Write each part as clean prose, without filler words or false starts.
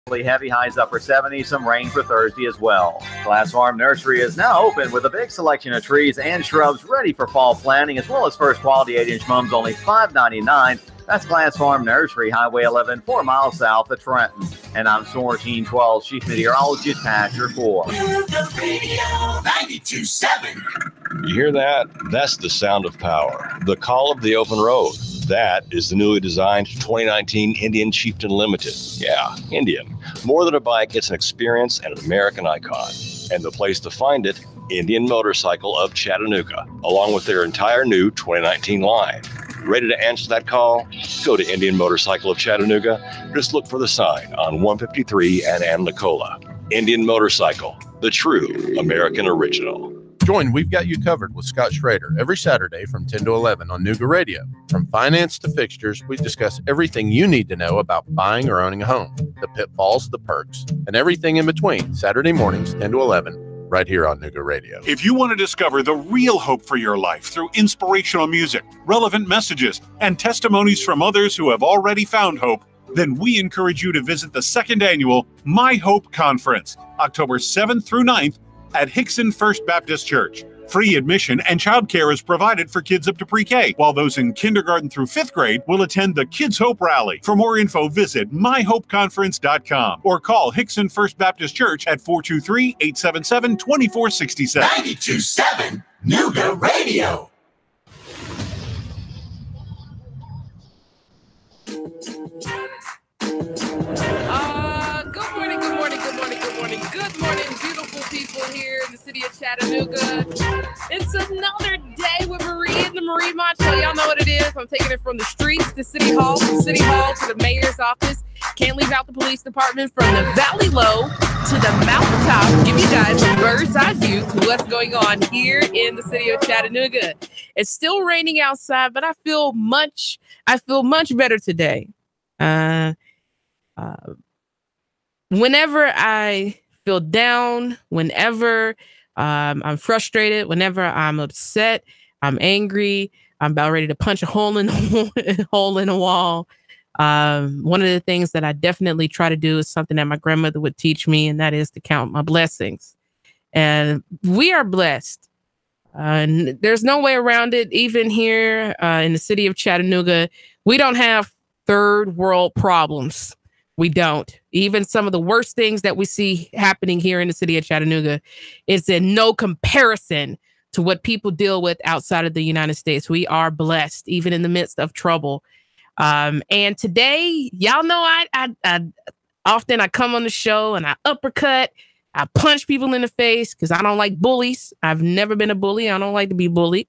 Heavy highs upper 70s, some rain for Thursday as well. Glass Farm Nursery is now open with a big selection of trees and shrubs ready for fall planting, as well as first quality 8-inch mums, only $5.99. That's Glass Farm Nursery, Highway 11, 4 miles south of Trenton. And I'm Storm Team 12 Chief Meteorologist Pat Report. Radio 92.7. You hear that? That's the sound of power. The call of the open road. That is the newly designed 2019 Indian Chieftain Limited. Yeah, Indian. More than a bike, it's an experience and an American icon. And the place to find it, Indian Motorcycle of Chattanooga, along with their entire new 2019 line. Ready to answer that call? Go to Indian Motorcycle of Chattanooga. Just look for the sign on 153 and Nicola. Indian Motorcycle, the true American original. Join We've Got You Covered with Scott Schrader every Saturday from 10 to 11 on Nooga Radio. From finance to fixtures, we discuss everything you need to know about buying or owning a home, the pitfalls, the perks, and everything in between. Saturday mornings, 10 to 11, right here on Nooga Radio. If you want to discover the real hope for your life through inspirational music, relevant messages, and testimonies from others who have already found hope, then we encourage you to visit the second annual My Hope Conference, October 7th through 9th at Hickson First Baptist Church. Free admission and childcare is provided for kids up to pre-K, while those in kindergarten through 5th grade will attend the Kids Hope Rally. For more info, visit myhopeconference.com or call Hickson First Baptist Church at 423-877-2467. 92.7 Nooga Radio. Good morning, beautiful people here in the city of Chattanooga. It's another day with Marie and the Marie Mott Show. Y'all know what it is. I'm taking it from the streets to City Hall, from City Hall to the mayor's office. Can't leave out the police department, from the valley low to the mountaintop. Give you guys a bird's eye view to what's going on here in the city of Chattanooga. It's still raining outside, but I feel much better today. Whenever I feel down, whenever I'm frustrated, whenever I'm upset, I'm angry, I'm about ready to punch a hole in a wall. One of the things that I definitely try to do is something that my grandmother would teach me, and that is to count my blessings. And we are blessed. And there's no way around it. Even here in the city of Chattanooga, we don't have third world problems. We don't. Even some of the worst things that we see happening here in the city of Chattanooga is in no comparison to what people deal with outside of the United States. We are blessed, even in the midst of trouble. And today, y'all know, I often come on the show and I uppercut, I punch people in the face because I don't like bullies. I've never been a bully. I don't like to be bullied.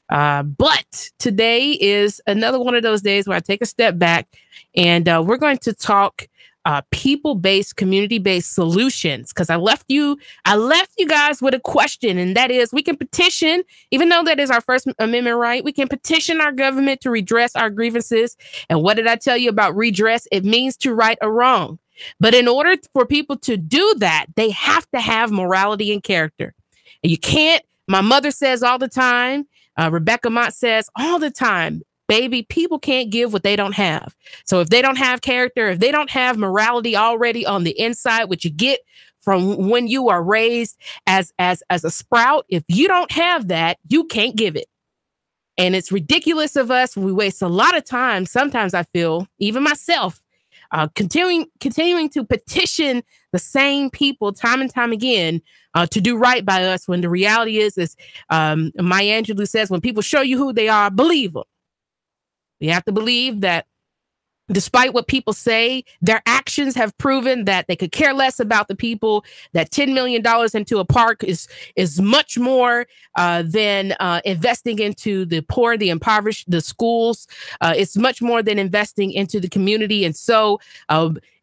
But today is another one of those days where I take a step back and we're going to talk people-based, community-based solutions. Because I left you guys with a question, and that is, we can petition, even though that is our First Amendment right, we can petition our government to redress our grievances. And what did I tell you about redress? It means to right a wrong. But in order for people to do that, they have to have morality and character. And you can't, my mother says all the time, Rebecca Mott says all the time, baby, people can't give what they don't have. So if they don't have character, if they don't have morality already on the inside, which you get from when you are raised as a sprout, if you don't have that, you can't give it. And it's ridiculous of us. We waste a lot of time. Sometimes I feel, even myself, continuing to petition the same people time and time again to do right by us, when the reality is Maya Angelou says, when people show you who they are, believe them. You have to believe that despite what people say, their actions have proven that they could care less about the people, that $10 million into a park is much more than investing into the poor, the impoverished, the schools. It's much more than investing into the community. And so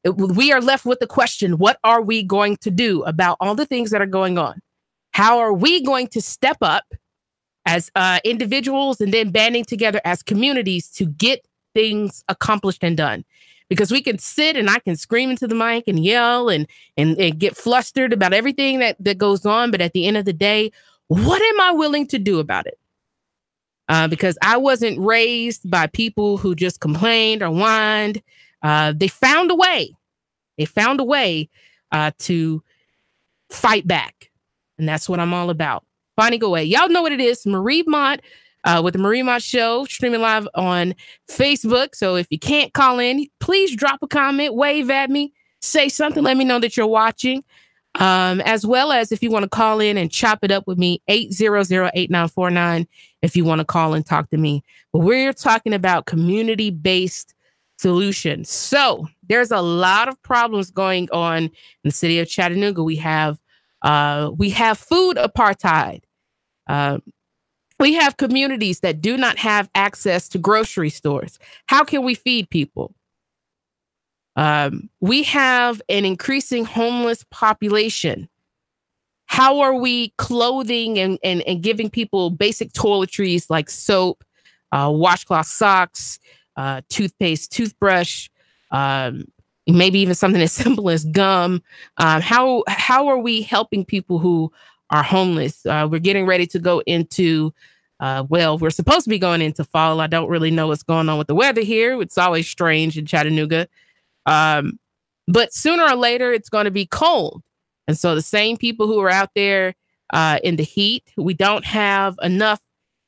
we are left with the question, what are we going to do about all the things that are going on? How are we going to step up as individuals and then banding together as communities to get things accomplished and done? Because we can sit and I can scream into the mic and yell and get flustered about everything that goes on. But at the end of the day, what am I willing to do about it? Because I wasn't raised by people who just complained or whined. They found a way. They found a way to fight back. And that's what I'm all about. Finding a way. Y'all know what it is. Marie Mott with the Marie Mott Show, streaming live on Facebook. So if you can't call in, please drop a comment, wave at me, say something. Let me know that you're watching. As well as if you want to call in and chop it up with me, 800-8949, if you want to call and talk to me. But we're talking about community-based solutions. So there's a lot of problems going on in the city of Chattanooga. We have food apartheid. We have communities that do not have access to grocery stores. How can we feed people? We have an increasing homeless population. How are we clothing and giving people basic toiletries like soap, washcloth socks, toothpaste, toothbrush, maybe even something as simple as gum? How are we helping people who are homeless? We're getting ready to go into, we're supposed to be going into fall. I don't really know what's going on with the weather here. It's always strange in Chattanooga. But sooner or later, it's going to be cold. And so the same people who are out there in the heat, we don't have enough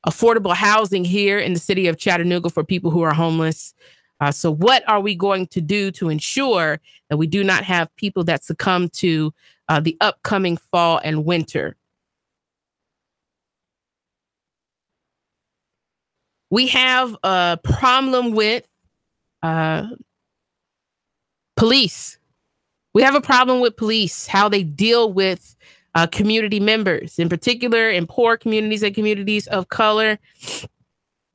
affordable housing here in the city of Chattanooga for people who are homeless. So what are we going to do to ensure that we do not have people that succumb to the upcoming fall and winter? We have a problem with police. We have a problem with police, how they deal with community members, in particular in poor communities and communities of color.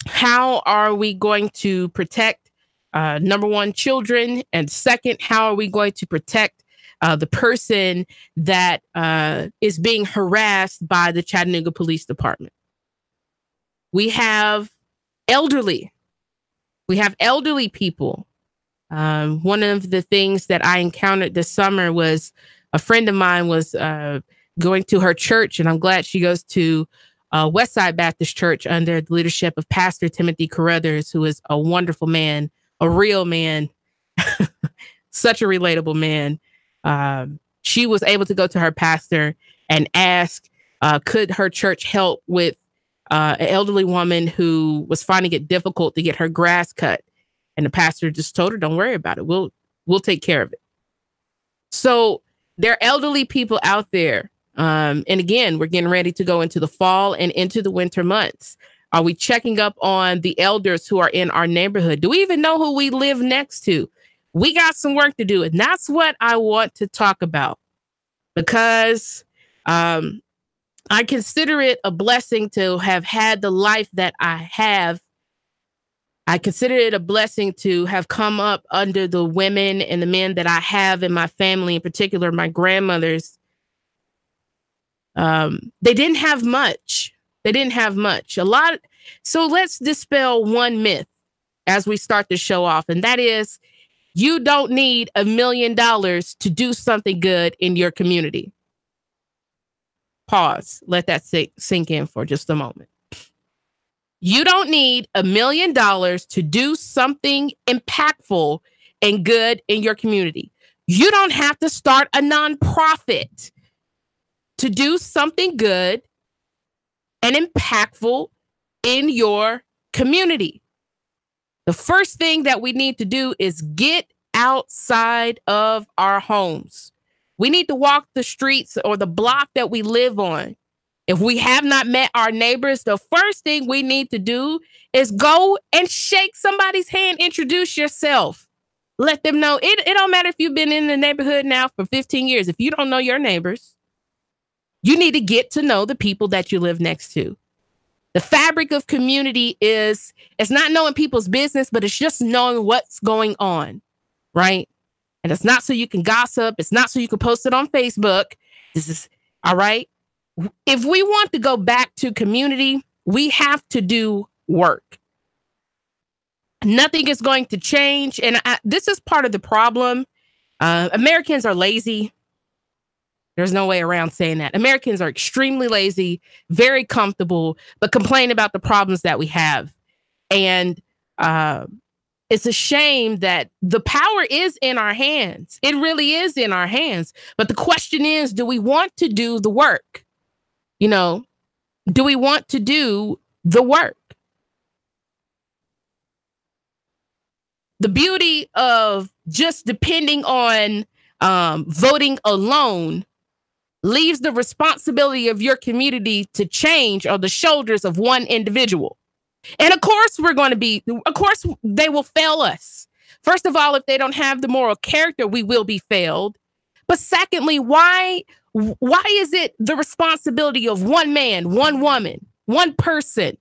How are we going to protect, number one, children? And second, how are we going to protect the person that is being harassed by the Chattanooga Police Department? We have elderly. We have elderly people. One of the things that I encountered this summer was a friend of mine was going to her church, and I'm glad she goes to Westside Baptist Church under the leadership of Pastor Timothy Carruthers, who is a wonderful man, a real man, such a relatable man. She was able to go to her pastor and ask, could her church help with an elderly woman who was finding it difficult to get her grass cut. And the pastor just told her, don't worry about it. We'll take care of it. So there are elderly people out there. And again, we're getting ready to go into the fall and into the winter months. Are we checking up on the elders who are in our neighborhood? Do we even know who we live next to? We got some work to do. And that's what I want to talk about, because I consider it a blessing to have had the life that I have. I consider it a blessing to have come up under the women and the men that I have in my family, in particular, my grandmothers. They didn't have much. A lot. So let's dispel one myth as we start the show off. And that is, you don't need $1 million to do something good in your community. Pause. Let that sink in for just a moment. You don't need $1 million to do something impactful and good in your community. You don't have to start a nonprofit to do something good and impactful in your community. The first thing that we need to do is get outside of our homes. We need to walk the streets or the block that we live on. If we have not met our neighbors, the first thing we need to do is go and shake somebody's hand. Introduce yourself. Let them know. It don't matter if you've been in the neighborhood now for 15 years. If you don't know your neighbors, you need to get to know the people that you live next to. The fabric of community it's not knowing people's business, but it's just knowing what's going on, right? And it's not so you can gossip. It's not so you can post it on Facebook. This is, all right? If we want to go back to community, we have to do work. Nothing is going to change. And this is part of the problem. Americans are lazy. There's no way around saying that. Americans are extremely lazy, very comfortable, but complain about the problems that we have. And it's a shame that the power is in our hands. It really is in our hands. But the question is, do we want to do the work? You know, do we want to do the work? The beauty of just depending on voting alone leaves the responsibility of your community to change on the shoulders of one individual. And of course, they will fail us. First of all, if they don't have the moral character, we will be failed. But secondly, why is it the responsibility of one man, one woman, one person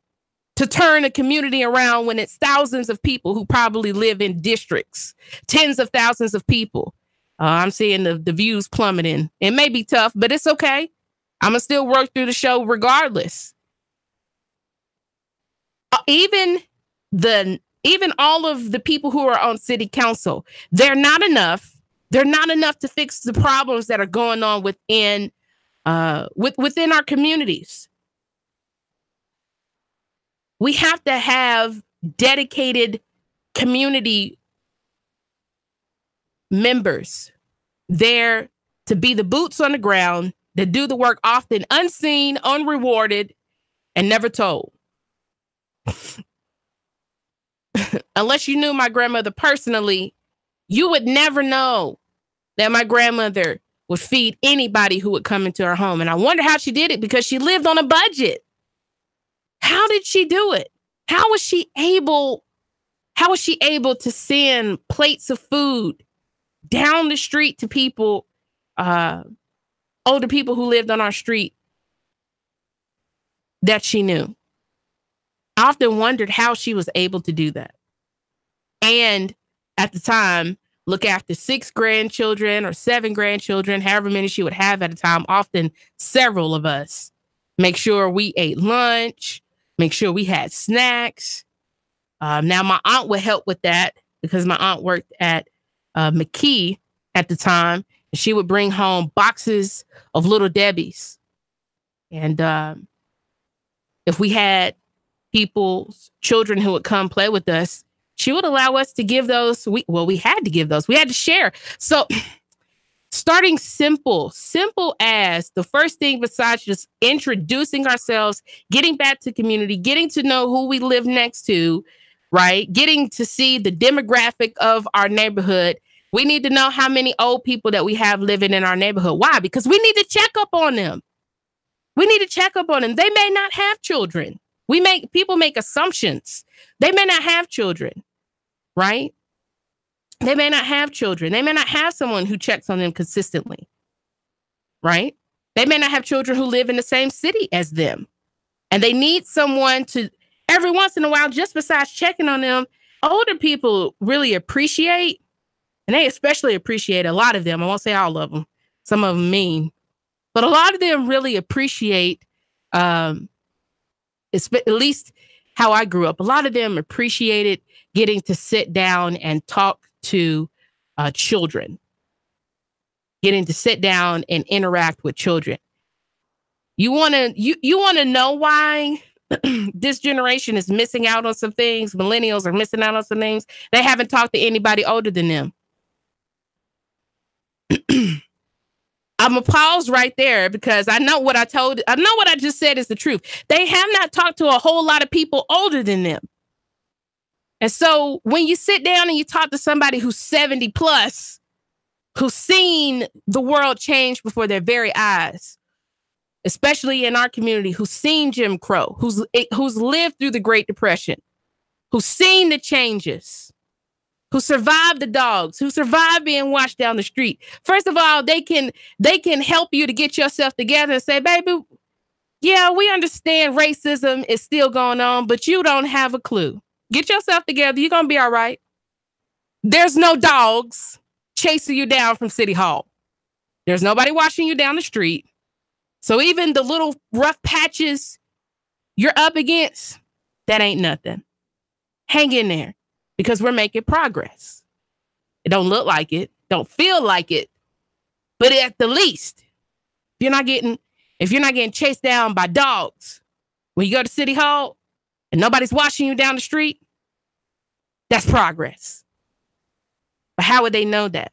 to turn a community around when it's thousands of people who probably live in districts, tens of thousands of people? I'm seeing the views plummeting. It may be tough, but it's okay. I'm going to still work through the show regardless. Even all of the people who are on city council, they're not enough. They're not enough to fix the problems that are going on within our communities. We have to have dedicated community members there to be the boots on the ground that do the work, often unseen, unrewarded, and never told. Unless you knew my grandmother personally, you would never know that my grandmother would feed anybody who would come into her home. And I wonder how she did it, because she lived on a budget. How did she do it? How was she able to send plates of food down the street to people, older people who lived on our street that she knew? I often wondered how she was able to do that. And at the time, look after 6 grandchildren or 7 grandchildren, however many she would have at a time, often several of us. Make sure we ate lunch, make sure we had snacks. Now, my aunt would help with that because my aunt worked at McKee at the time. And she would bring home boxes of Little Debbie's. And if we had people's children who would come play with us, she would allow us to give those. We had to give those. We had to share. So starting simple as the first thing besides just introducing ourselves, getting back to community, getting to know who we live next to, right? Getting to see the demographic of our neighborhood. We need to know how many old people that we have living in our neighborhood. Why? Because we need to check up on them. We need to check up on them. They may not have children. People make assumptions. They may not have children, right? They may not have children. They may not have someone who checks on them consistently, right? They may not have children who live in the same city as them. And they need someone to, every once in a while, just besides checking on them, older people really appreciate, and they especially appreciate, a lot of them, I won't say all of them, some of them mean, but a lot of them really appreciate, at least how I grew up, a lot of them appreciated getting to sit down and talk to children, getting to sit down and interact with children. You want to know why this generation is missing out on some things? Millennials are missing out on some things. They haven't talked to anybody older than them. I'm gonna pause right there because I know what I just said is the truth. They have not talked to a whole lot of people older than them. And so when you sit down and you talk to somebody who's 70 plus, who's seen the world change before their very eyes, especially in our community, who's seen Jim Crow, who's lived through the Great Depression, who's seen the changes, who survived the dogs, who survived being washed down the street. First of all, they can help you to get yourself together and say, baby, yeah, we understand racism is still going on, but you don't have a clue. Get yourself together. You're going to be all right. There's no dogs chasing you down from City Hall. There's nobody watching you down the street. So even the little rough patches you're up against, that ain't nothing. Hang in there. Because we're making progress. It don't look like it, don't feel like it, but at the least, if you're not getting chased down by dogs when you go to City Hall and nobody's watching you down the street, That's progress. But how would they know that?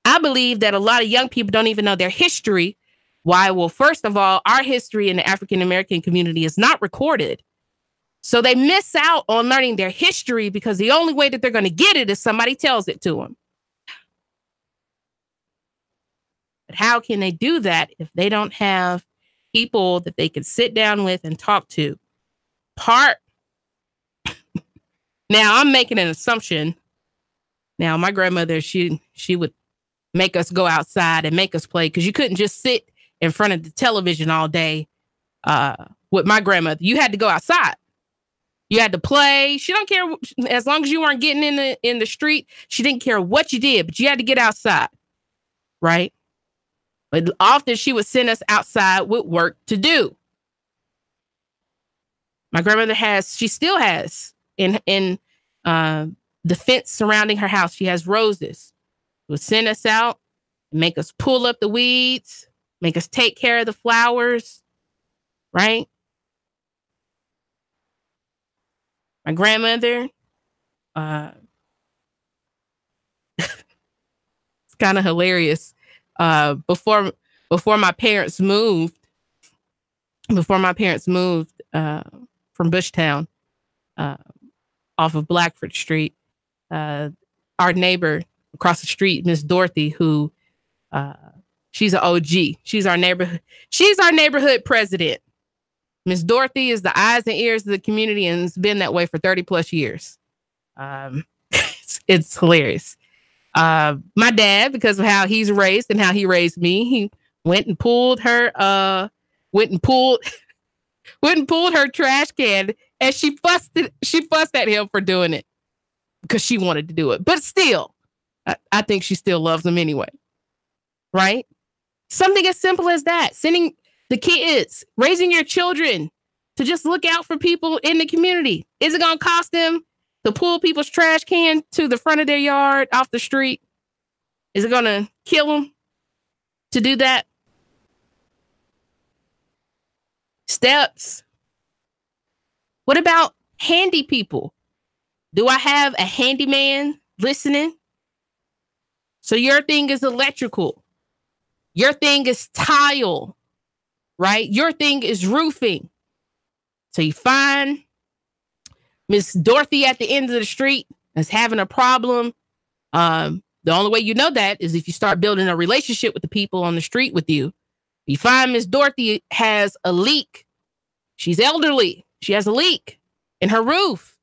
I believe that a lot of young people don't even know their history. Why? Well, first of all, our history in the African American community is not recorded. So they miss out on learning their history because the only way that they're going to get it is somebody tells it to them. But how can they do that if they don't have people that they can sit down with and talk to? Now, I'm making an assumption. Now, my grandmother, she would make us go outside and make us play because you couldn't just sit in front of the television all day with my grandmother. You had to go outside. You had to play. She don't care as long as you weren't getting in the street. She didn't care what you did, but you had to get outside, right? But often she would send us outside with work to do. My grandmother she still has in the fence surrounding her house. She has roses. She would send us out, make us pull up the weeds, make us take care of the flowers, right? My grandmother, it's kind of hilarious. Before my parents moved from Bushtown, off of Blackford Street, our neighbor across the street, Miss Dorothy, who she's an OG. She's our neighborhood president. Miss Dorothy is the eyes and ears of the community and has been that way for 30 plus years. It's hilarious. My dad, because of how he's raised and how he raised me, he went and pulled her trash can, and she fussed at him for doing it because she wanted to do it. But still, I think she still loves him anyway. Right? Something as simple as that. Sending the kids, raising your children to just look out for people in the community. Is it going to cost them to pull people's trash can to the front of their yard off the street? Is it going to kill them to do that? Steps. What about handy people? Do I have a handyman listening? So your thing is electrical. Your thing is tile, right? Your thing is roofing. So you find Miss Dorothy at the end of the street that's having a problem. The only way you know that is if you start building a relationship with the people on the street with you. You find Miss Dorothy has a leak. She's elderly. She has a leak in her roof.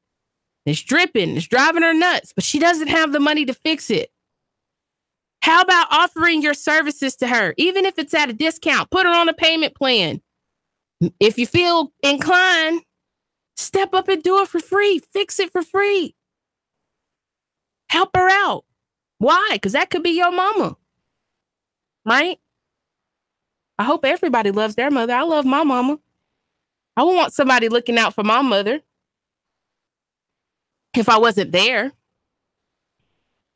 It's dripping. It's driving her nuts, but she doesn't have the money to fix it. How about offering your services to her? Even if it's at a discount, put her on a payment plan. If you feel inclined, step up and do it for free. Fix it for free. Help her out. Why? Because that could be your mama. Right? I hope everybody loves their mother. I love my mama. I would want somebody looking out for my mother if I wasn't there.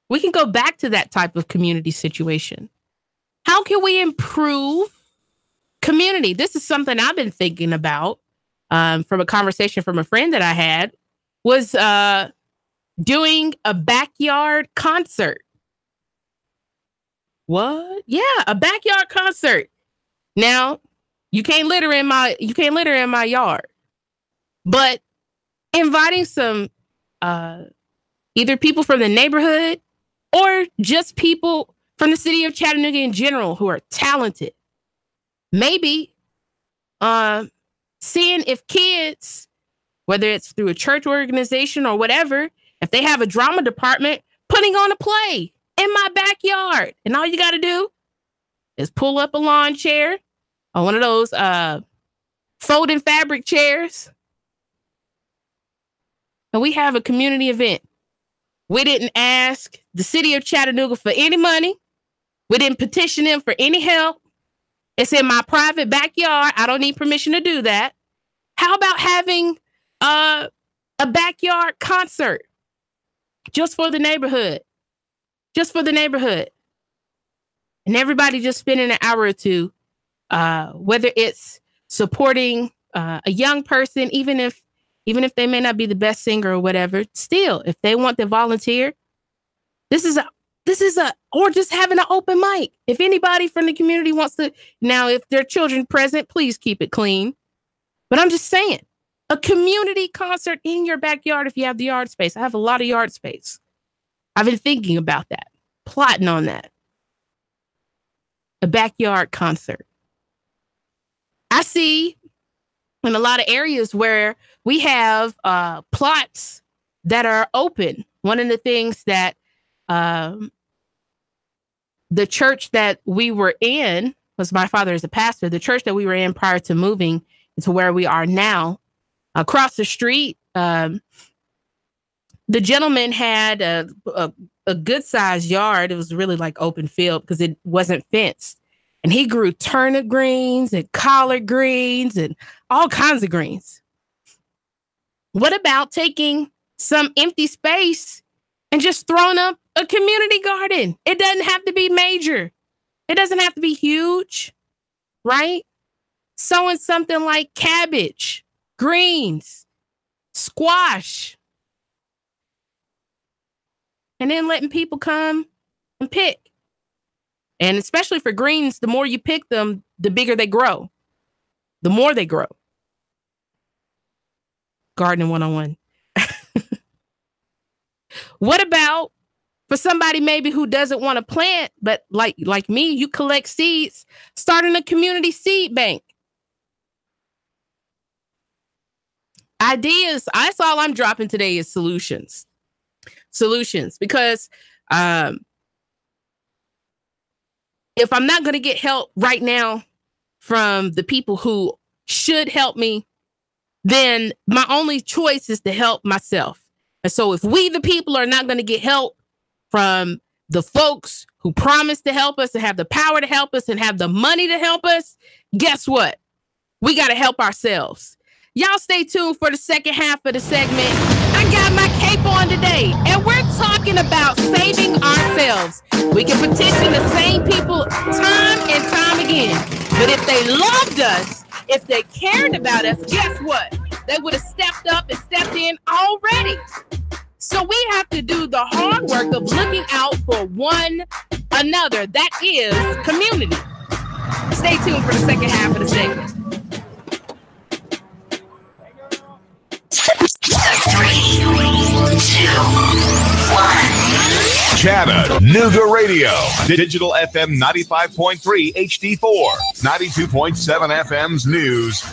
We can go back to that type of community situation. How can we improve community? This is something I've been thinking about from a conversation from a friend that I had, was doing a backyard concert. What? Yeah, a backyard concert. Now, you can't litter in my yard. But inviting some either people from the neighborhood or just people from the city of Chattanooga in general who are talented. Maybe seeing if kids, whether it's through a church organization or whatever, if they have a drama department, putting on a play in my backyard. And all you got to do is pull up a lawn chair or one of those folding fabric chairs. And we have a community event. We didn't ask the city of Chattanooga for any money. We didn't petition them for any help. It's in my private backyard. I don't need permission to do that. How about having a backyard concert just for the neighborhood? Just for the neighborhood. And everybody just spending an hour or two, whether it's supporting a young person, even if even if they may not be the best singer or whatever, still, if they want to volunteer, this is or just having an open mic. If anybody from the community wants to, now, if there are children present, please keep it clean. But I'm just saying, a community concert in your backyard if you have the yard space. I have a lot of yard space. I've been thinking about that, plotting on that. A backyard concert. I see in a lot of areas where we have plots that are open. One of the things that the church that we were in, was my father is a pastor, the church that we were in prior to moving to where we are now, across the street, the gentleman had a good sized yard. It was really like open field because it wasn't fenced. And he grew turnip greens and collard greens and all kinds of greens. What about taking some empty space and just throwing up a community garden? It doesn't have to be major. It doesn't have to be huge, right? Sowing something like cabbage, greens, squash, and then letting people come and pick. And especially for greens, the more you pick them, the bigger they grow, the more they grow. Gardening 101. What about for somebody maybe who doesn't want to plant, but like me, you collect seeds, starting a community seed bank? Ideas. That's all I'm dropping today is solutions. Because if I'm not going to get help right now from the people who should help me, then my only choice is to help myself. And so if we, the people, are not going to get help from the folks who promise to help us and have the power to help us and have the money to help us, guess what? We got to help ourselves. Y'all stay tuned for the second half of the segment. I got my cape on today, and we're talking about saving ourselves. We can petition the same people time and time again. But if they loved us, if they cared about us, guess what? They would have stepped up and stepped in already. So we have to do the hard work of looking out for one another. That is community. Stay tuned for the second half of the segment. 3, 2, 1. Chattanooga Radio. Digital FM 95.3 HD4. 92.7 FM's news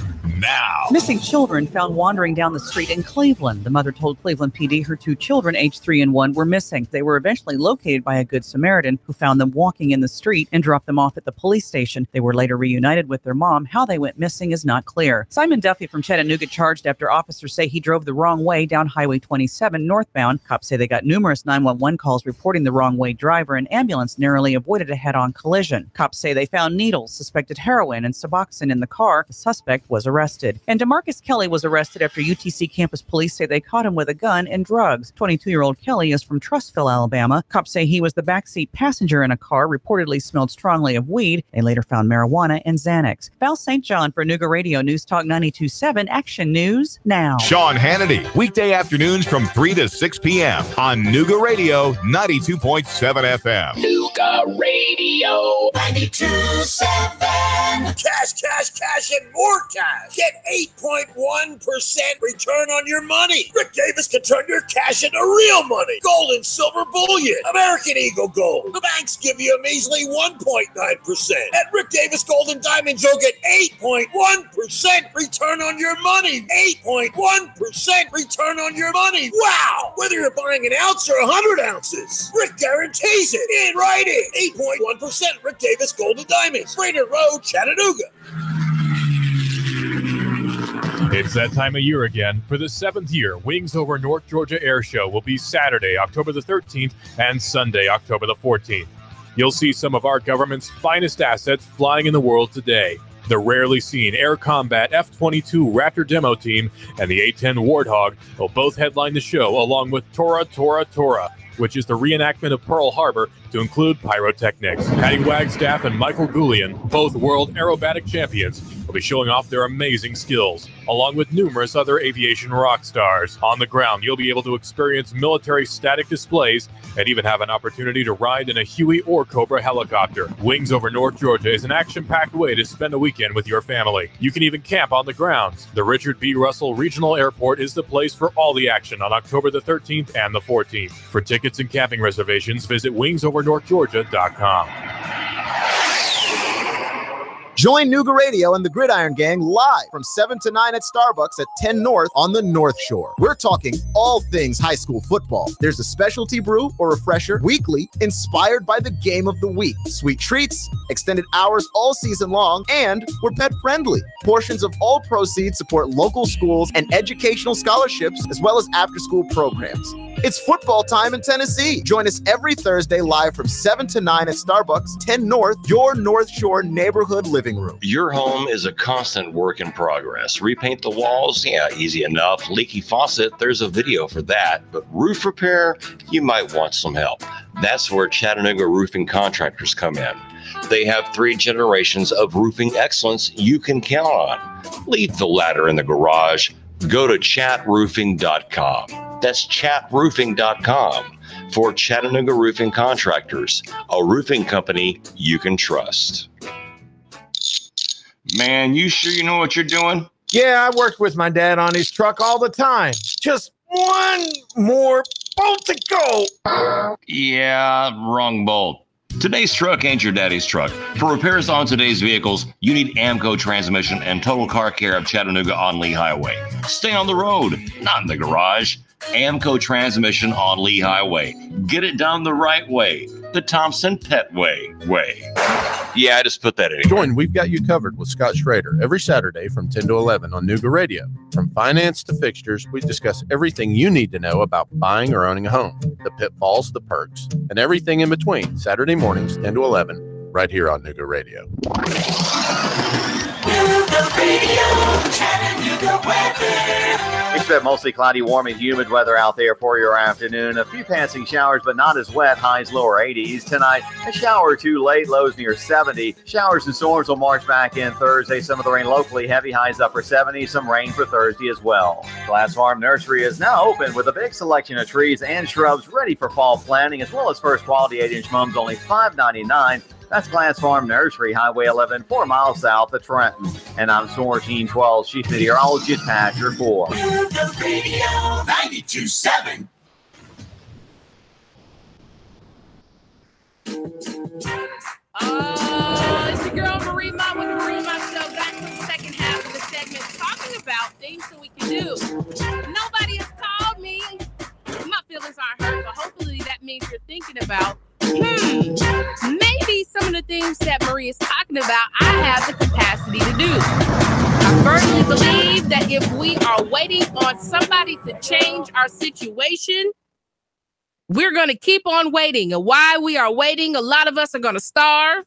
now. Missing children found wandering down the street in Cleveland. The mother told Cleveland PD her two children, aged 3 and 1, were missing. They were eventually located by a Good Samaritan who found them walking in the street and dropped them off at the police station. They were later reunited with their mom. How they went missing is not clear. Simon Duffy from Chattanooga charged after officers say he drove the wrong way down Highway 27 northbound. Cops say they got numerous 911 calls reporting the wrong way driver. An ambulance narrowly avoided a head-on collision. Cops say they found needles, suspected heroin, and Suboxone in the car. The suspect was arrested. And DeMarcus Kelly was arrested after UTC campus police say they caught him with a gun and drugs. 22-year-old Kelly is from Trustville, Alabama. Cops say he was the backseat passenger in a car, reportedly smelled strongly of weed. They later found marijuana and Xanax. Val St. John for Nooga Radio News Talk 92.7 Action News Now. Sean Hannity, weekday afternoons from 3 to 6 p.m. on Nooga Radio 92.7 FM. Nooga Radio 92.7. Cash, and more cash. Get 8.1% return on your money. Rick Davis can turn your cash into real money. Gold and silver bullion. American Eagle Gold. The banks give you a measly 1.9%. At Rick Davis Gold and Diamonds, you'll get 8.1% return on your money. 8.1% return on your money. Wow! Whether you're buying an ounce or 100 ounces, Rick guarantees it in writing. 8.1% Rick Davis Gold and Diamonds. Brainerd Road, Chattanooga. It's that time of year again. For the 7th year, Wings Over North Georgia Air Show will be Saturday, October the 13th, and Sunday, October the 14th. You'll see some of our government's finest assets flying in the world today. The rarely seen Air Combat F-22 Raptor demo team and the A-10 Warthog will both headline the show, along with Tora, which is the reenactment of Pearl Harbor to include pyrotechnics. Patty Wagstaff and Michael Goulian, both world aerobatic champions, will be showing off their amazing skills, along with numerous other aviation rock stars. On the ground, you'll be able to experience military static displays and even have an opportunity to ride in a Huey or Cobra helicopter. Wings Over North Georgia is an action-packed way to spend a weekend with your family. You can even camp on the grounds. The Richard B. Russell Regional Airport is the place for all the action on October the 13th and the 14th. For tickets and camping reservations, visit wingsovernorthgeorgia.com. Join Nuga Radio and the Gridiron Gang live from 7 to 9 at Starbucks at 10 North on the North Shore. We're talking all things high school football. There's a specialty brew or refresher weekly inspired by the game of the week. Sweet treats, extended hours all season long, and we're pet friendly. Portions of all proceeds support local schools and educational scholarships, as well as after-school programs. It's football time in Tennessee. Join us every Thursday live from 7 to 9 at Starbucks, 10 North, your North Shore neighborhood living room. Your home is a constant work in progress. Repaint the walls? Yeah, easy enough. Leaky faucet? There's a video for that. But roof repair? You might want some help. That's where Chattanooga Roofing Contractors come in. They have 3 generations of roofing excellence you can count on. Leave the ladder in the garage. Go to chatroofing.com. That's chatroofing.com for Chattanooga Roofing Contractors, a roofing company you can trust. Man, you sure you know what you're doing? Yeah, I worked with my dad on his truck all the time. Just one more bolt to go. Yeah, wrong bolt. Today's truck ain't your daddy's truck. For repairs on today's vehicles, you need Amco Transmission and Total Car Care of Chattanooga on Lee Highway. Stay on the road, not in the garage. Amco Transmission on Lee Highway. Get it done the right way. The Thompson Pet way. Yeah, I just put that in. Join We've Got You Covered with Scott Schrader every Saturday from 10 to 11 on Nuga Radio. From finance to fixtures, we discuss everything you need to know about buying or owning a home, the pitfalls, the perks, and everything in between. Saturday mornings, 10 to 11, right here on Nuga Radio. Nuga Radio, Chattanooga weather. Expect mostly cloudy, warm, and humid weather out there for your afternoon. A few passing showers, but not as wet. Highs lower 80s. Tonight, a shower or two late, lows near 70. Showers and storms will march back in Thursday. Some of the rain locally, heavy highs upper 70s. Some rain for Thursday as well. Glass Farm Nursery is now open with a big selection of trees and shrubs ready for fall planting, as well as first quality 8-inch mums, only $5.99. That's Glass Farm Nursery, Highway 11, 4 miles south of Trenton. And I'm Storm Team 12, Chief Meteorologist Patrick 4. Nuga Radio 92.7. It's your girl Marie Mott with the Marie Mott Show. Back to the second half of the segment, talking about things that we can do. Nobody has called me. My feelings aren't hurt, but hopefully that means you're thinking about, maybe some of the things that Marie is talking about, I have the capacity to do. I firmly believe that if we are waiting on somebody to change our situation, we're going to keep on waiting. And while we are waiting, a lot of us are going to starve.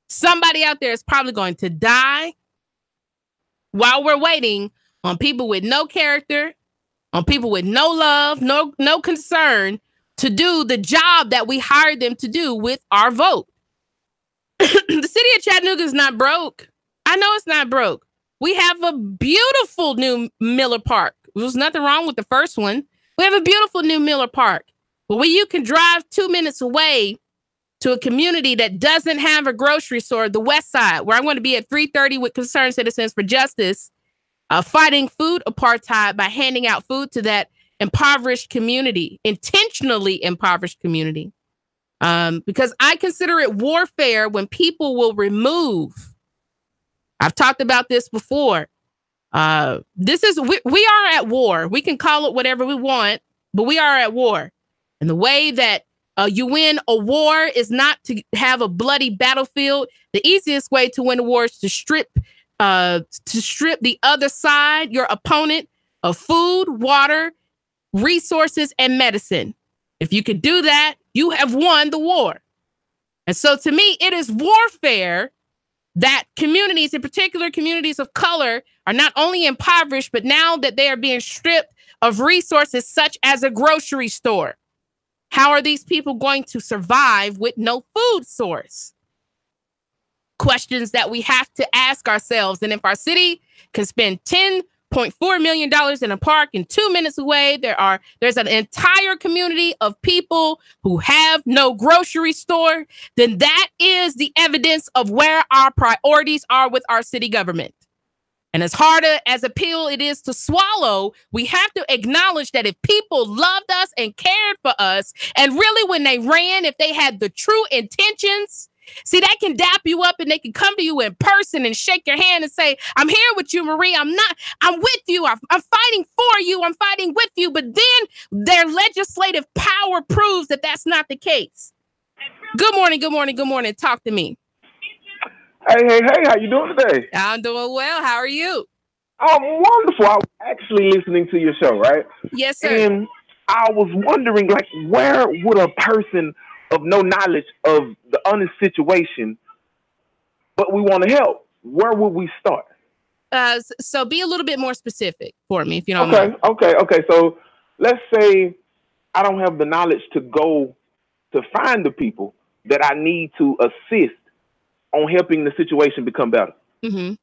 Somebody out there is probably going to die while we're waiting on people with no character, on people with no love, no concern to do the job that we hired them to do with our vote. The city of Chattanooga is not broke. I know it's not broke. We have a beautiful new Miller Park. There's nothing wrong with the first one. We have a beautiful new Miller Park. But when you can drive 2 minutes away to a community that doesn't have a grocery store, the West Side, where I'm going to be at 3:30 with Concerned Citizens for Justice, fighting food apartheid by handing out food to that impoverished community, intentionally impoverished community. Because I consider it warfare when people will remove. I've talked about this before. We are at war. We can call it whatever we want, but we are at war. And the way that you win a war is not to have a bloody battlefield. The easiest way to win a war is to strip the other side, your opponent, of food, water, resources, and medicine. If you can do that, you have won the war. And so to me, it is warfare that communities, in particular communities of color, are not only impoverished, but now that they are being stripped of resources such as a grocery store. How are these people going to survive with no food source? Questions that we have to ask ourselves. And if our city can spend $10.4 million in a park and 2 minutes away, there's an entire community of people who have no grocery store, then that is the evidence of where our priorities are with our city government. And as hard as a pill it is to swallow, we have to acknowledge that if people loved us and cared for us, and really when they ran, if they had the true intentions, see, they can dap you up and they can come to you in person and shake your hand and say, I'm here with you, Marie. I'm with you. I'm fighting for you. I'm fighting with you. But then their legislative power proves that that's not the case. Good morning. Good morning. Good morning. Talk to me. Hey, how you doing today? I'm doing well. How are you? I'm wonderful. I was actually listening to your show, right? Yes, sir. And I was wondering, like, where would a person of no knowledge of the honest situation, but we want to help, where would we start? So be a little bit more specific for me, if you don't mind. Okay. So let's say I don't have the knowledge to go to find the people that I need to assist on helping the situation become better. Mm-hmm.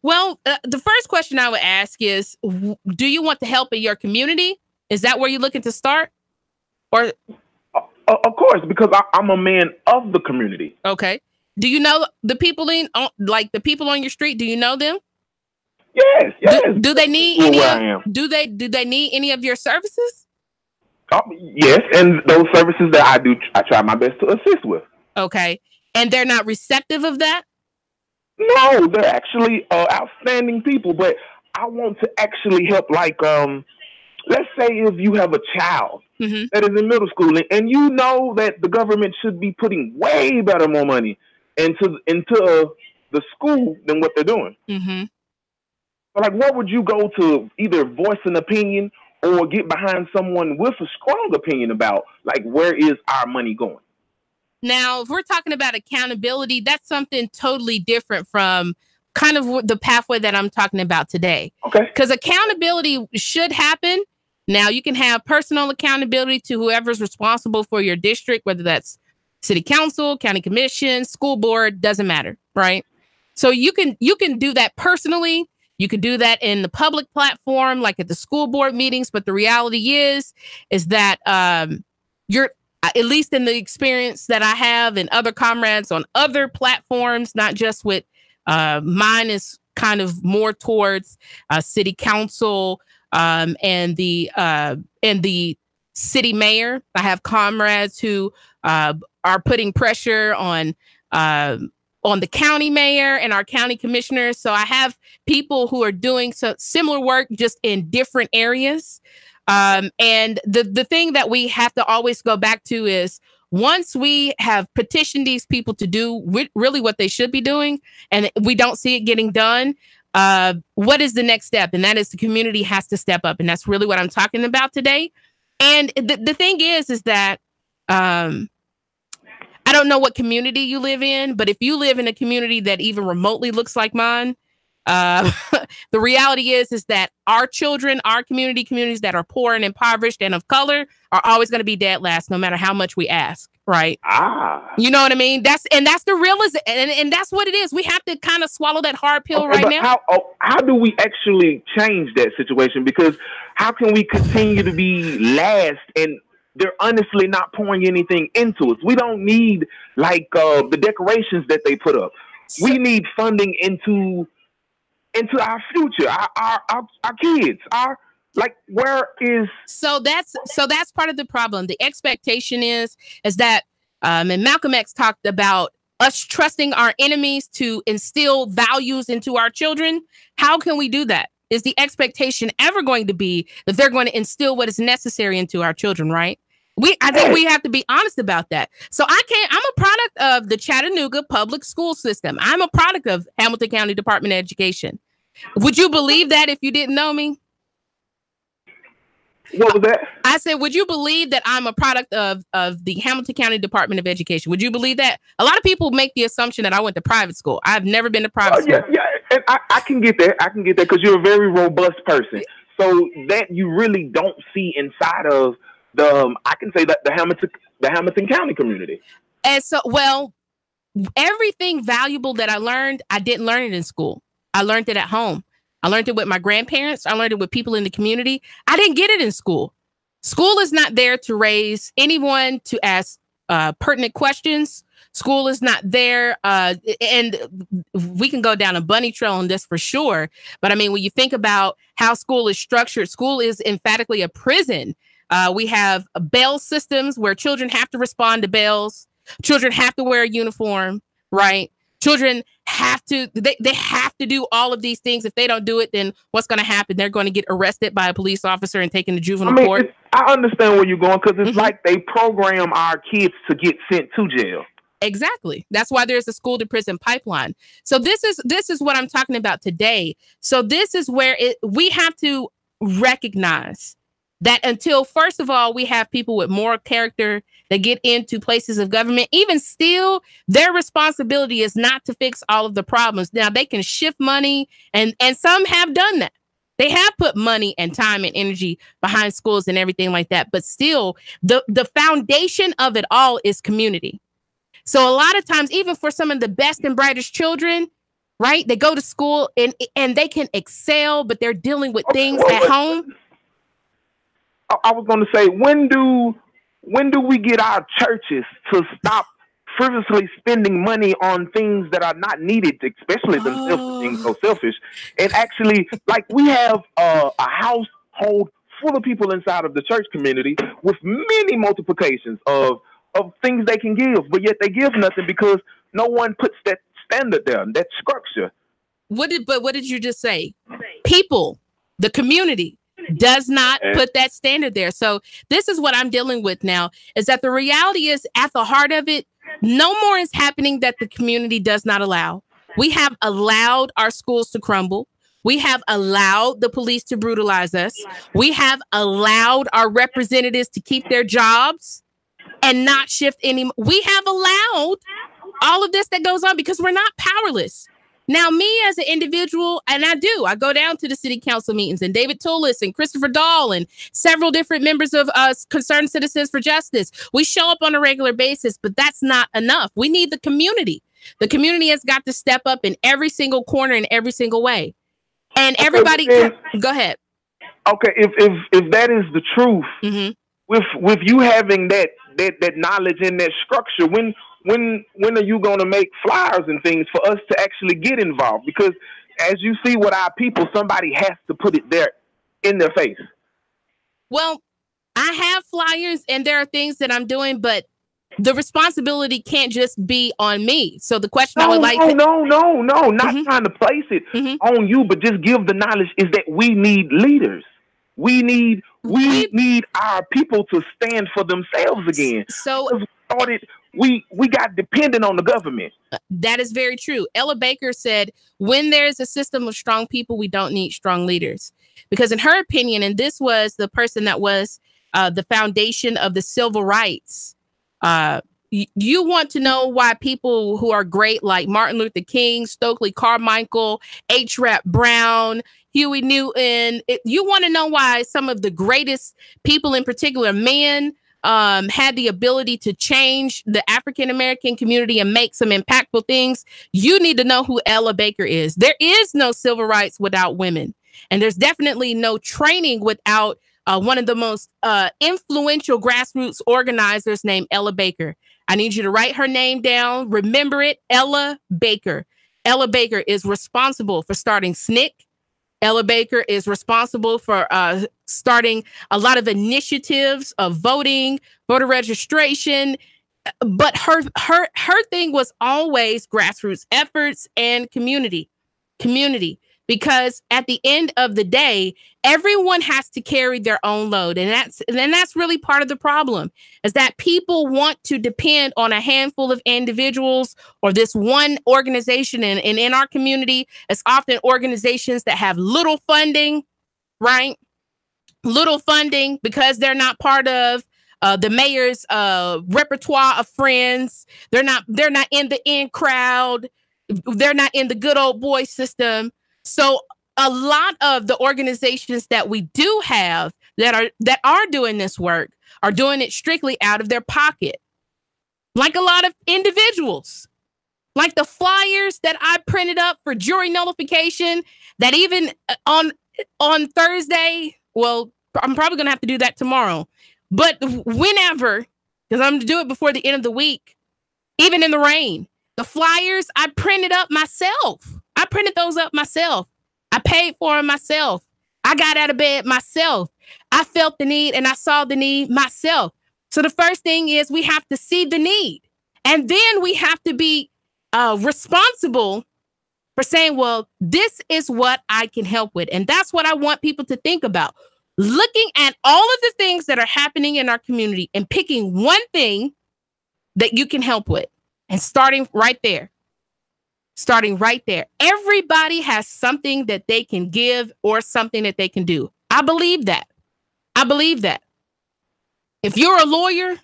Well, the first question I would ask is, do you want the help in your community? Is that where you're looking to start? Or, of course, because I'm a man of the community. Okay. Do you know the people the people on your street? Do you know them? Yes. Do they need any? Do they need any of your services? Yes, and those services that I try my best to assist with. Okay, and they're not receptive of that? No, they're actually outstanding people, but I want to actually help. Like, let's say if you have a child that is in middle school, and you know that the government should be putting way more money into the school than what they're doing. Mm-hmm. But like, what would you go to either voice an opinion or get behind someone with a strong opinion about, like, where is our money going? Now, if we're talking about accountability, that's something totally different from kind of the pathway that I'm talking about today. Okay. Because accountability should happen. Now, you can have personal accountability to whoever's responsible for your district, whether that's city council, county commission, school board, doesn't matter, right? So you can do that personally. You could do that in the public platform, like at the school board meetings. But the reality is that you're, at least in the experience that I have and other comrades on other platforms, not just with mine is kind of more towards city council and the city mayor. I have comrades who are putting pressure on the county mayor and our county commissioners. So I have people who are doing similar work just in different areas. And the thing that we have to always go back to is once we have petitioned these people to do really what they should be doing, and we don't see it getting done, what is the next step? And that is the community has to step up. And that's really what I'm talking about today. And the thing is that I don't know what community you live in, but if you live in a community that even remotely looks like mine, the reality is that our children, our communities that are poor and impoverished and of color are always going to be dead last, no matter how much we ask. Right. You know what I mean? That's the realism. And that's what it is. We have to kind of swallow that hard pill now. How do we actually change that situation? Because how can we continue to be last and they're honestly not pouring anything into us? We don't need the decorations that they put up. We need funding into our future, our kids, where is. So that's part of the problem. The expectation is that, and Malcolm X talked about us trusting our enemies to instill values into our children. How can we do that? Is the expectation ever going to be that they're going to instill what is necessary into our children, right? I think we have to be honest about that. So I'm a product of the Chattanooga public school system. I'm a product of Hamilton County Department of Education. Would you believe that if you didn't know me? What was that? I said, would you believe that I'm a product of the Hamilton County Department of Education? Would you believe that? A lot of people make the assumption that I went to private school. I've never been to private school. Yeah, and I can get that. I can get that because you're a very robust person. So that you really don't see inside of I can say that the Hamilton County community. And so, well, everything valuable that I learned, I didn't learn it in school. I learned it at home. I learned it with my grandparents. I learned it with people in the community. I didn't get it in school. School is not there to raise anyone to ask pertinent questions. School is not there. And we can go down a bunny trail on this for sure. But I mean, when you think about how school is structured, school is emphatically a prison. We have bail systems where children have to respond to bails. Children have to wear a uniform, right? Children have to, they have to do all of these things. If they don't do it, then what's going to happen? They're going to get arrested by a police officer and taken to juvenile court. I understand where you're going, because it's like they program our kids to get sent to jail. Exactly. That's why there's a school to prison pipeline. So this is what I'm talking about today. So this is where we have to recognize that until, first of all, we have people with moral character that get into places of government, even still, their responsibility is not to fix all of the problems. Now, they can shift money, and some have done that. They have put money and time and energy behind schools and everything like that. But still, the foundation of it all is community. So a lot of times, even for some of the best and brightest children, right, they go to school and they can excel, but they're dealing with things at home. I was going to say, when do we get our churches to stop frivolously spending money on things that are not needed, especially themselves being so selfish, and actually, like, we have a household full of people inside of the church community with many multiplications of things they can give, but yet they give nothing because no one puts that standard there, that structure. What did you just say? People, the community does not put that standard there. So this is what I'm dealing with now, is that the reality is, at the heart of it, no more is happening that the community does not allow. We have allowed our schools to crumble. We have allowed the police to brutalize us. We have allowed our representatives to keep their jobs and not shift any. We have allowed all of this that goes on because we're not powerless. Now, me as an individual, and I go down to the city council meetings, and David Tullis and Christopher Dahl and several different members of Concerned Citizens for Justice. We show up on a regular basis, but that's not enough. We need the community. The community has got to step up in every single corner in every single way. And everybody, go ahead. Okay, if that is the truth, with you having that knowledge and that structure, when are you going to make flyers and things for us to actually get involved? Because as you see with our people, somebody has to put it there in their face. Well, I have flyers and there are things that I'm doing, but the responsibility can't just be on me. So the question not trying to place it on you, but just give the knowledge is that we need leaders. We need our people to stand for themselves again. So we got dependent on the government. That is very true. Ella Baker said, when there's a system of strong people, we don't need strong leaders. Because in her opinion, and this was the person that was the foundation of the civil rights, you want to know why people who are great like Martin Luther King, Stokely Carmichael, H. Rap Brown, Huey Newton, you want to know why some of the greatest people, in particular men, had the ability to change the African-American community and make some impactful things. You need to know who Ella Baker is. There is no civil rights without women. And there's definitely no training without one of the most influential grassroots organizers named Ella Baker. I need you to write her name down. Remember it, Ella Baker. Ella Baker is responsible for starting SNCC. Ella Baker is responsible for starting a lot of initiatives of voting, voter registration. But her thing was always grassroots efforts and community. Because at the end of the day, everyone has to carry their own load. And that's really part of the problem, is that people want to depend on a handful of individuals or this one organization. And in our community, it's often organizations that have little funding, right? Little funding because they're not part of the mayor's repertoire of friends. They're not in the in crowd. They're not in the good old boy system. So a lot of the organizations that we do have that are doing this work are doing it strictly out of their pocket. Like a lot of individuals. Like the flyers that I printed up for jury nullification, that even on Thursday, well, I'm probably going to have to do that tomorrow. But whenever, because I'm going to do it before the end of the week, even in the rain, the flyers I printed up myself. I printed those up myself. I paid for them myself. I got out of bed myself. I felt the need and I saw the need myself. So the first thing is we have to see the need. And then we have to be responsible for saying, well, this is what I can help with. And that's what I want people to think about. Looking at all of the things that are happening in our community and picking one thing that you can help with and starting right there. Starting right there. Everybody has something that they can give or something that they can do. I believe that. I believe that. If you're a lawyer,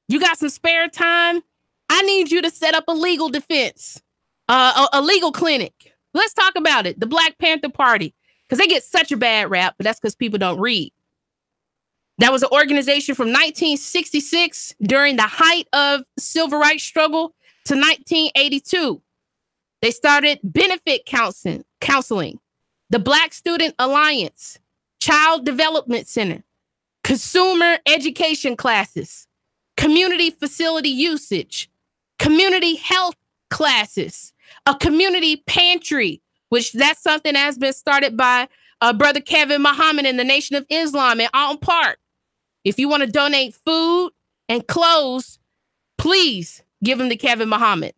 you got some spare time, I need you to set up a legal defense, a legal clinic. Let's talk about it. The Black Panther Party, because they get such a bad rap, but that's because people don't read. That was an organization from 1966 during the height of civil rights struggle to 1982. They started benefit counseling, the Black Student Alliance, Child Development Center, consumer education classes, community facility usage, community health classes, a community pantry, which that's something that has been started by Brother Kevin Muhammad in the Nation of Islam in Alton Park. If you want to donate food and clothes, please give them to Kevin Muhammad.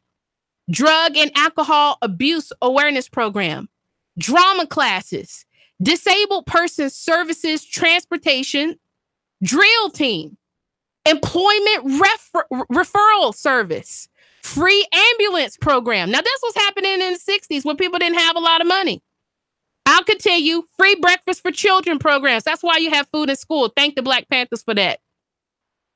Drug and alcohol abuse awareness program, drama classes, disabled persons services transportation, drill team, employment referral service, free ambulance program. Now, this was happening in the 60s when people didn't have a lot of money. I'll continue. Free breakfast for children programs. That's why you have food in school. Thank the Black Panthers for that.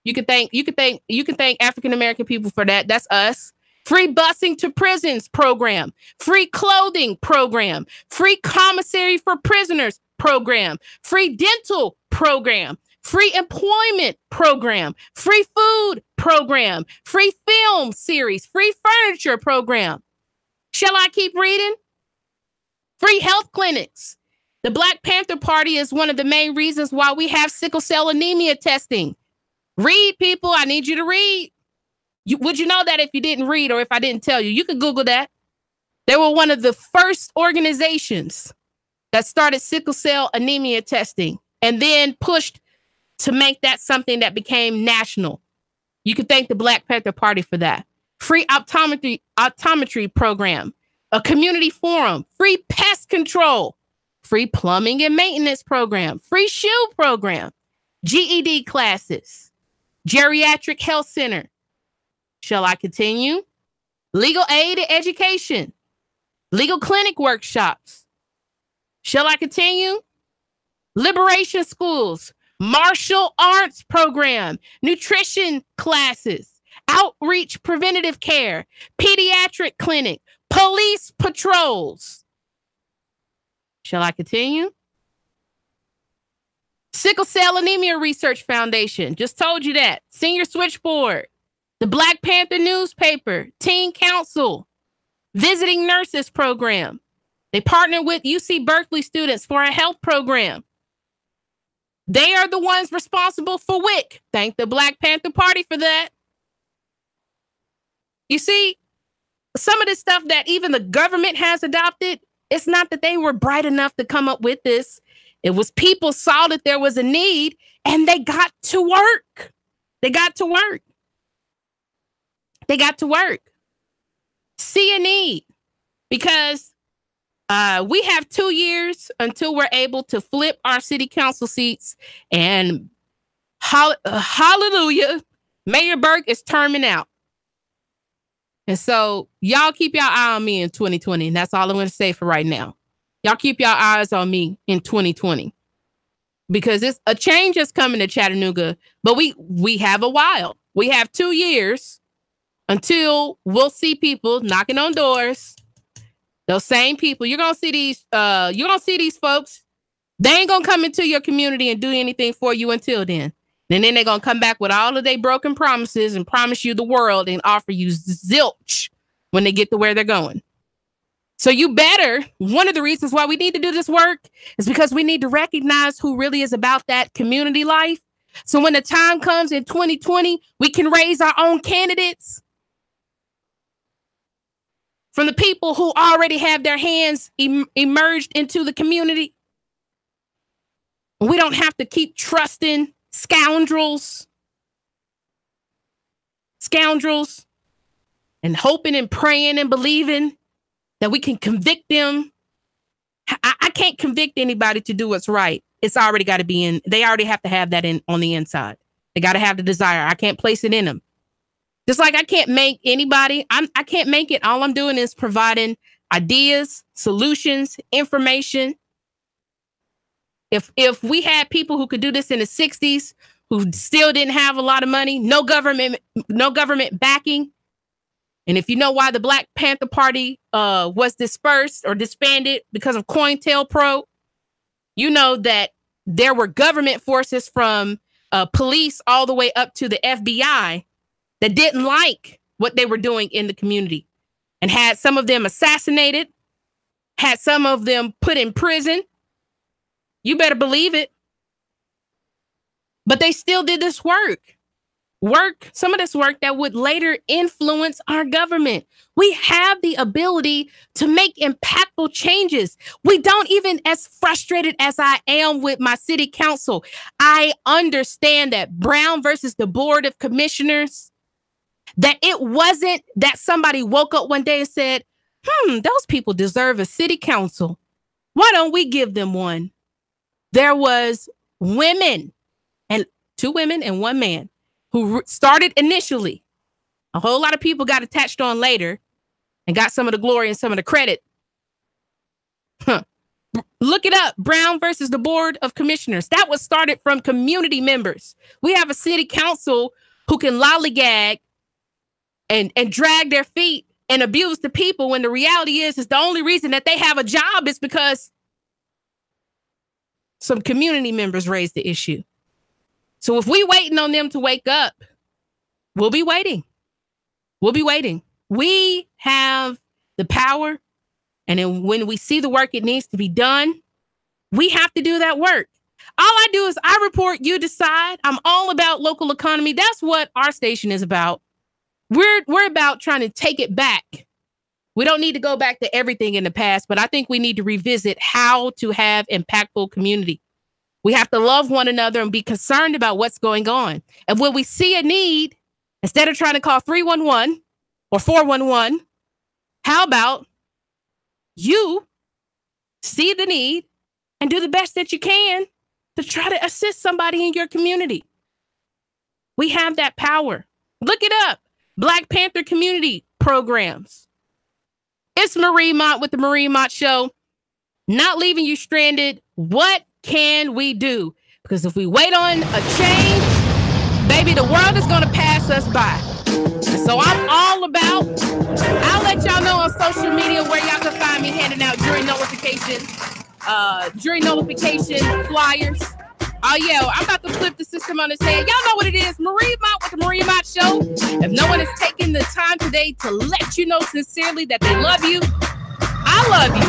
You can thank African American people for that. That's us. Free busing to prisons program, free clothing program, free commissary for prisoners program, free dental program, free employment program, free food program, free film series, free furniture program. Shall I keep reading? Free health clinics. The Black Panther Party is one of the main reasons why we have sickle cell anemia testing. Read, people. I need you to read. Would you know that if you didn't read or if I didn't tell you? You could Google that. They were one of the first organizations that started sickle cell anemia testing and then pushed to make that something that became national. You can thank the Black Panther Party for that. Free optometry program, a community forum, free pest control, free plumbing and maintenance program, free shoe program, GED classes, geriatric health center. Shall I continue? Legal aid and education, legal clinic workshops. Shall I continue? Liberation schools, martial arts program, nutrition classes, outreach preventative care, pediatric clinic, police patrols. Shall I continue? Sickle Cell Anemia Research Foundation. Just told you that. Senior Switchboard. The Black Panther newspaper, Teen Council, Visiting Nurses Program. They partner with UC Berkeley students for a health program. They are the ones responsible for WIC. Thank the Black Panther Party for that. You see, some of this stuff that even the government has adopted, it's not that they were bright enough to come up with this. It was people saw that there was a need and they got to work. They got to work. They got to work. See a need, because we have 2 years until we're able to flip our city council seats, and hallelujah, Mayor Burke is terming out. And so y'all keep your eye on me in 2020. And that's all I'm going to say for right now. Y'all keep your eyes on me in 2020, because it's a change is coming to Chattanooga, but we have a while. We have 2 years until we'll see people knocking on doors. Those same people, you're gonna see these folks. They ain't gonna come into your community and do anything for you until then. And then they're going to come back with all of their broken promises and promise you the world and offer you zilch when they get to where they're going. So you better, one of the reasons why we need to do this work is because we need to recognize who really is about that community life. So when the time comes in 2020, we can raise our own candidates from the people who already have their hands emerged into the community. We don't have to keep trusting scoundrels, and hoping and praying and believing that we can convict them. I can't convict anybody to do what's right. It's already got to be in. They already have to have that in on the inside. They got to have the desire. I can't place it in them. Just like I can't make anybody. I can't make it. All I'm doing is providing ideas, solutions, information. If we had people who could do this in the 60s, who still didn't have a lot of money, no government backing. And if you know why the Black Panther Party was dispersed or disbanded because of COINTELPRO, you know that there were government forces from police all the way up to the FBI that didn't like what they were doing in the community and had some of them assassinated, had some of them put in prison. You better believe it. But they still did this some of this work that would later influence our government. We have the ability to make impactful changes. We don't, even as frustrated as I am with my city council, I understand that Brown versus the Board of Commissioners, that it wasn't that somebody woke up one day and said, those people deserve a city council. Why don't we give them one? There was women, and 2 women and 1 man, who started initially. A whole lot of people got attached on later and got some of the glory and some of the credit. Look it up. Brown versus the Board of Commissioners. That was started from community members. We have a city council who can lollygag and drag their feet and abuse the people when the reality is the only reason that they have a job is because some community members raised the issue. So if we waiting on them to wake up, we'll be waiting. We have the power. And then when we see the work it needs to be done, we have to do that work. All I do is I report, you decide. I'm all about local economy. That's what our station is about. We're about trying to take it back. We don't need to go back to everything in the past, but I think we need to revisit how to have impactful community. We have to love one another and be concerned about what's going on. And when we see a need, instead of trying to call 311 or 411, how about you see the need and do the best that you can to try to assist somebody in your community? We have that power. Look it up. Black Panther community programs. It's Marie Mott with the Marie Mott Show. Not leaving you stranded. What can we do? Because if we wait on a change, baby, the world is going to pass us by. So I'm all about, I'll let y'all know on social media where y'all can find me handing out jury notification flyers. Oh yeah, I'm about to flip the system on its head. Y'all know what it is. Marie Mott with the Marie Mott Show. If no one has taken the time today to let you know sincerely that they love you, I love you.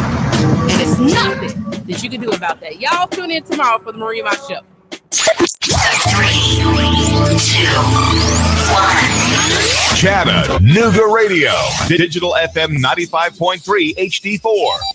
And it's nothing that you can do about that. Y'all tune in tomorrow for the Marie Mott Show. 3, 2, 1. Chattanooga Radio. Digital FM 95.3 HD4.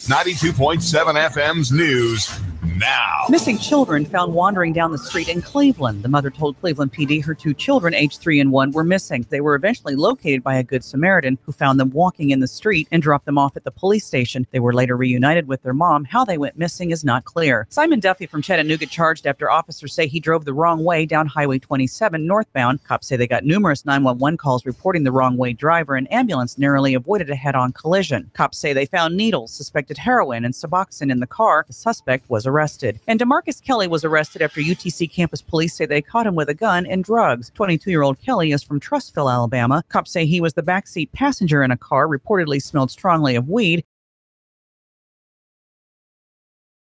92.7 FM's news now. Missing children found wandering down the street in Cleveland. The mother told Cleveland PD her 2 children, aged 3 and 1, were missing. They were eventually located by a Good Samaritan who found them walking in the street and dropped them off at the police station. They were later reunited with their mom. How they went missing is not clear. Simon Duffy from Chattanooga charged after officers say he drove the wrong way down Highway 27 northbound. Cops say they got numerous 911 calls reporting the wrong way driver. An ambulance narrowly avoided a head-on collision. Cops say they found needles, suspected heroin, and Suboxone in the car. The suspect was arrested. And DeMarcus Kelly was arrested after UTC campus police say they caught him with a gun and drugs. 22-year-old Kelly is from Trustville, Alabama. Cops say he was the backseat passenger in a car, reportedly smelled strongly of weed.